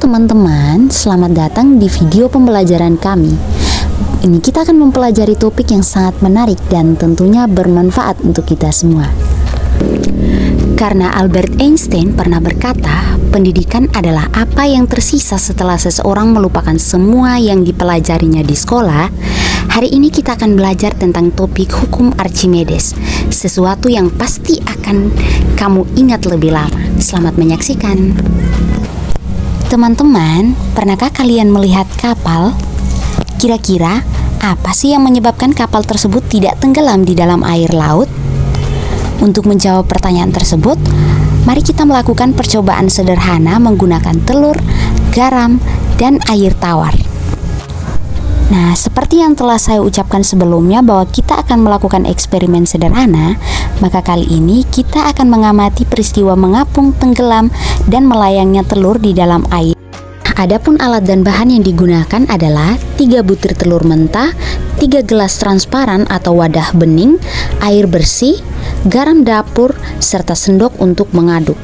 teman-teman, selamat datang di video pembelajaran kami. Ini kita akan mempelajari topik yang sangat menarik dan tentunya bermanfaat untuk kita semua. Karena Albert Einstein pernah berkata, pendidikan adalah apa yang tersisa setelah seseorang melupakan semua yang dipelajarinya di sekolah. Hari ini kita akan belajar tentang topik hukum Archimedes, sesuatu yang pasti akan kamu ingat lebih lama. Selamat menyaksikan. Teman-teman, pernahkah kalian melihat kapal? Kira-kira apa sih yang menyebabkan kapal tersebut tidak tenggelam di dalam air laut? Untuk menjawab pertanyaan tersebut, mari kita melakukan percobaan sederhana menggunakan telur, garam, dan air tawar. Nah, seperti yang telah saya ucapkan sebelumnya bahwa kita akan melakukan eksperimen sederhana, maka kali ini kita akan mengamati peristiwa mengapung, tenggelam, dan melayangnya telur di dalam air. Adapun alat dan bahan yang digunakan adalah 3 butir telur mentah, 3 gelas transparan atau wadah bening, air bersih, garam dapur, serta sendok untuk mengaduk.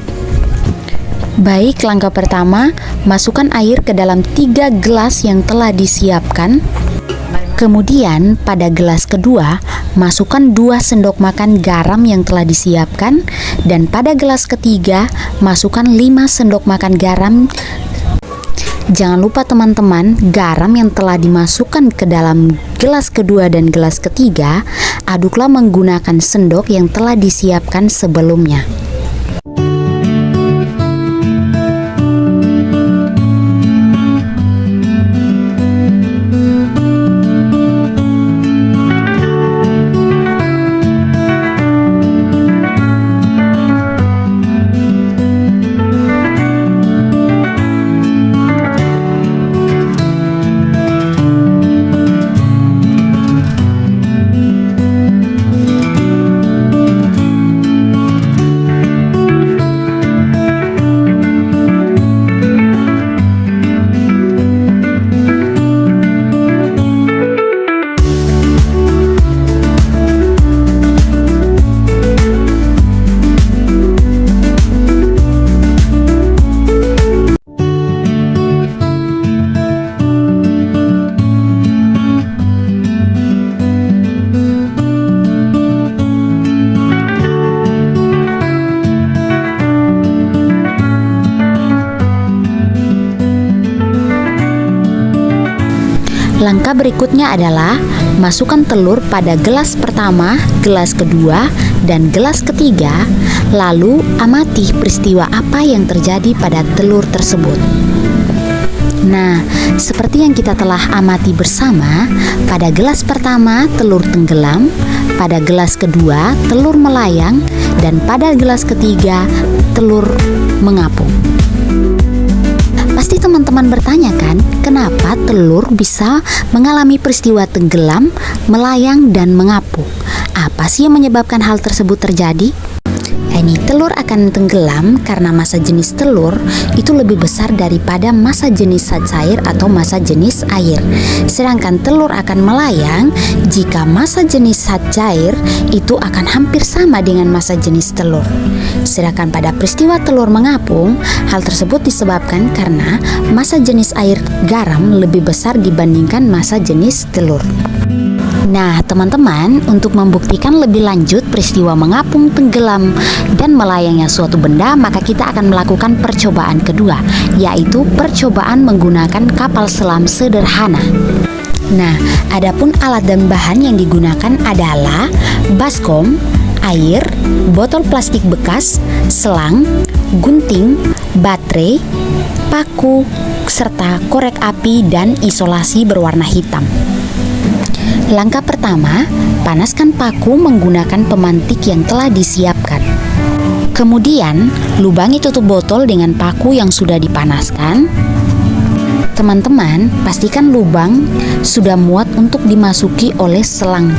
Baik, langkah pertama, masukkan air ke dalam 3 gelas yang telah disiapkan. Kemudian, pada gelas kedua, masukkan 2 sendok makan garam yang telah disiapkan. Dan pada gelas ketiga, masukkan 5 sendok makan garam. Jangan lupa teman-teman, garam yang telah dimasukkan ke dalam gelas kedua dan gelas ketiga, aduklah menggunakan sendok yang telah disiapkan sebelumnya. Langkah berikutnya adalah masukkan telur pada gelas pertama, gelas kedua, dan gelas ketiga. Lalu amati peristiwa apa yang terjadi pada telur tersebut. Nah, seperti yang kita telah amati bersama, pada gelas pertama telur tenggelam, pada gelas kedua telur melayang, dan pada gelas ketiga telur mengapung. Pasti teman-teman bertanya kan, kenapa telur bisa mengalami peristiwa tenggelam, melayang, dan mengapung? Apa sih yang menyebabkan hal tersebut terjadi? Ini telur akan tenggelam karena massa jenis telur itu lebih besar daripada massa jenis zat cair atau massa jenis air. Sedangkan telur akan melayang jika massa jenis zat cair itu akan hampir sama dengan massa jenis telur. Sedangkan pada peristiwa telur mengapung, hal tersebut disebabkan karena massa jenis air garam lebih besar dibandingkan massa jenis telur. Nah, teman-teman, untuk membuktikan lebih lanjut peristiwa mengapung, tenggelam, dan melayangnya suatu benda, maka kita akan melakukan percobaan kedua, yaitu percobaan menggunakan kapal selam sederhana. Nah, adapun alat dan bahan yang digunakan adalah baskom, air, botol plastik bekas, selang, gunting, baterai, paku, serta korek api dan isolasi berwarna hitam. Langkah pertama, panaskan paku menggunakan pemantik yang telah disiapkan. Kemudian, lubangi tutup botol dengan paku yang sudah dipanaskan. Teman-teman, pastikan lubang sudah muat untuk dimasuki oleh selang.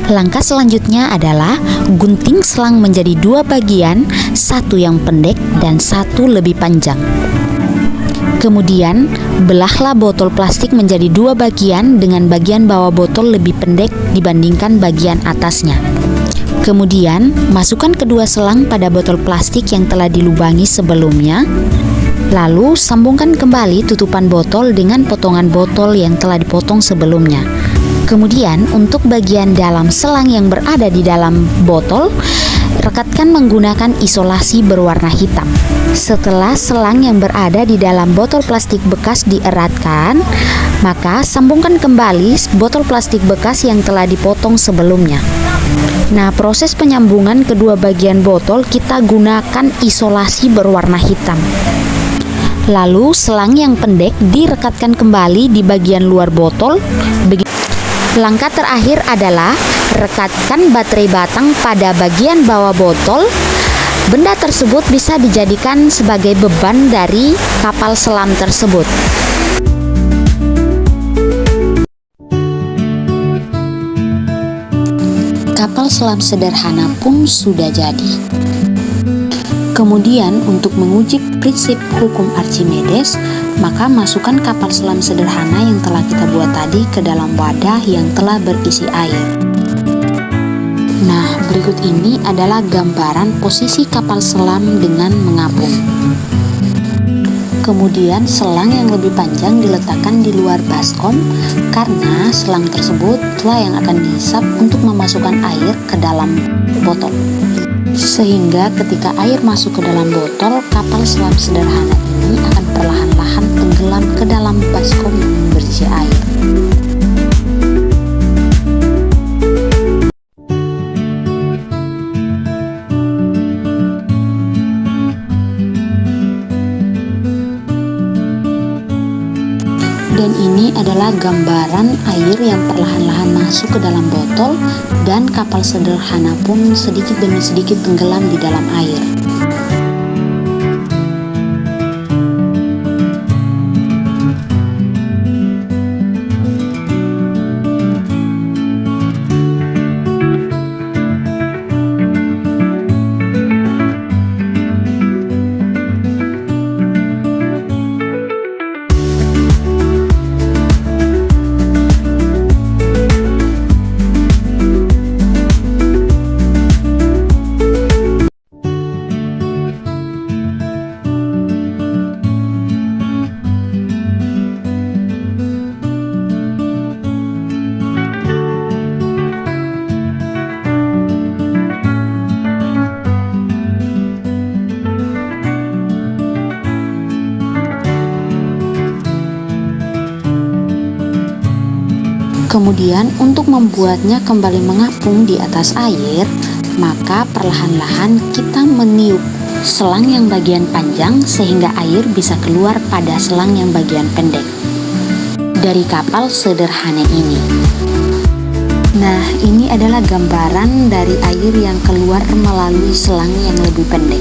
Langkah selanjutnya adalah gunting selang menjadi 2 bagian, satu yang pendek dan satu lebih panjang. Kemudian, belahlah botol plastik menjadi 2 bagian dengan bagian bawah botol lebih pendek dibandingkan bagian atasnya. Kemudian, masukkan kedua selang pada botol plastik yang telah dilubangi sebelumnya. Lalu sambungkan kembali tutupan botol dengan potongan botol yang telah dipotong sebelumnya. Kemudian untuk bagian dalam selang yang berada di dalam botol, rekatkan menggunakan isolasi berwarna hitam. Setelah selang yang berada di dalam botol plastik bekas dieratkan, maka sambungkan kembali botol plastik bekas yang telah dipotong sebelumnya. Nah, proses penyambungan kedua bagian botol kita gunakan isolasi berwarna hitam. Lalu selang yang pendek direkatkan kembali di bagian luar botol. Langkah terakhir adalah rekatkan baterai batang pada bagian bawah botol. Benda tersebut bisa dijadikan sebagai beban dari kapal selam tersebut. Kapal selam sederhana pun sudah jadi. Kemudian untuk menguji prinsip hukum Archimedes, maka masukkan kapal selam sederhana yang telah kita buat tadi ke dalam wadah yang telah berisi air. Nah, berikut ini adalah gambaran posisi kapal selam dengan mengapung. Kemudian selang yang lebih panjang diletakkan di luar baskom karena selang tersebut lah yang akan dihisap untuk memasukkan air ke dalam botol. Sehingga ketika air masuk ke dalam botol, kapal selam sederhana ini akan perlahan-lahan tenggelam ke dalam baskom yang berisi air. Dan ini adalah gambaran air yang perlahan-lahan masuk ke dalam botol dan kapal sederhana pun sedikit demi sedikit tenggelam di dalam air. Kemudian untuk membuatnya kembali mengapung di atas air, maka perlahan-lahan kita meniup selang yang bagian panjang sehingga air bisa keluar pada selang yang bagian pendek dari kapal sederhana ini. Nah, ini adalah gambaran dari air yang keluar melalui selang yang lebih pendek.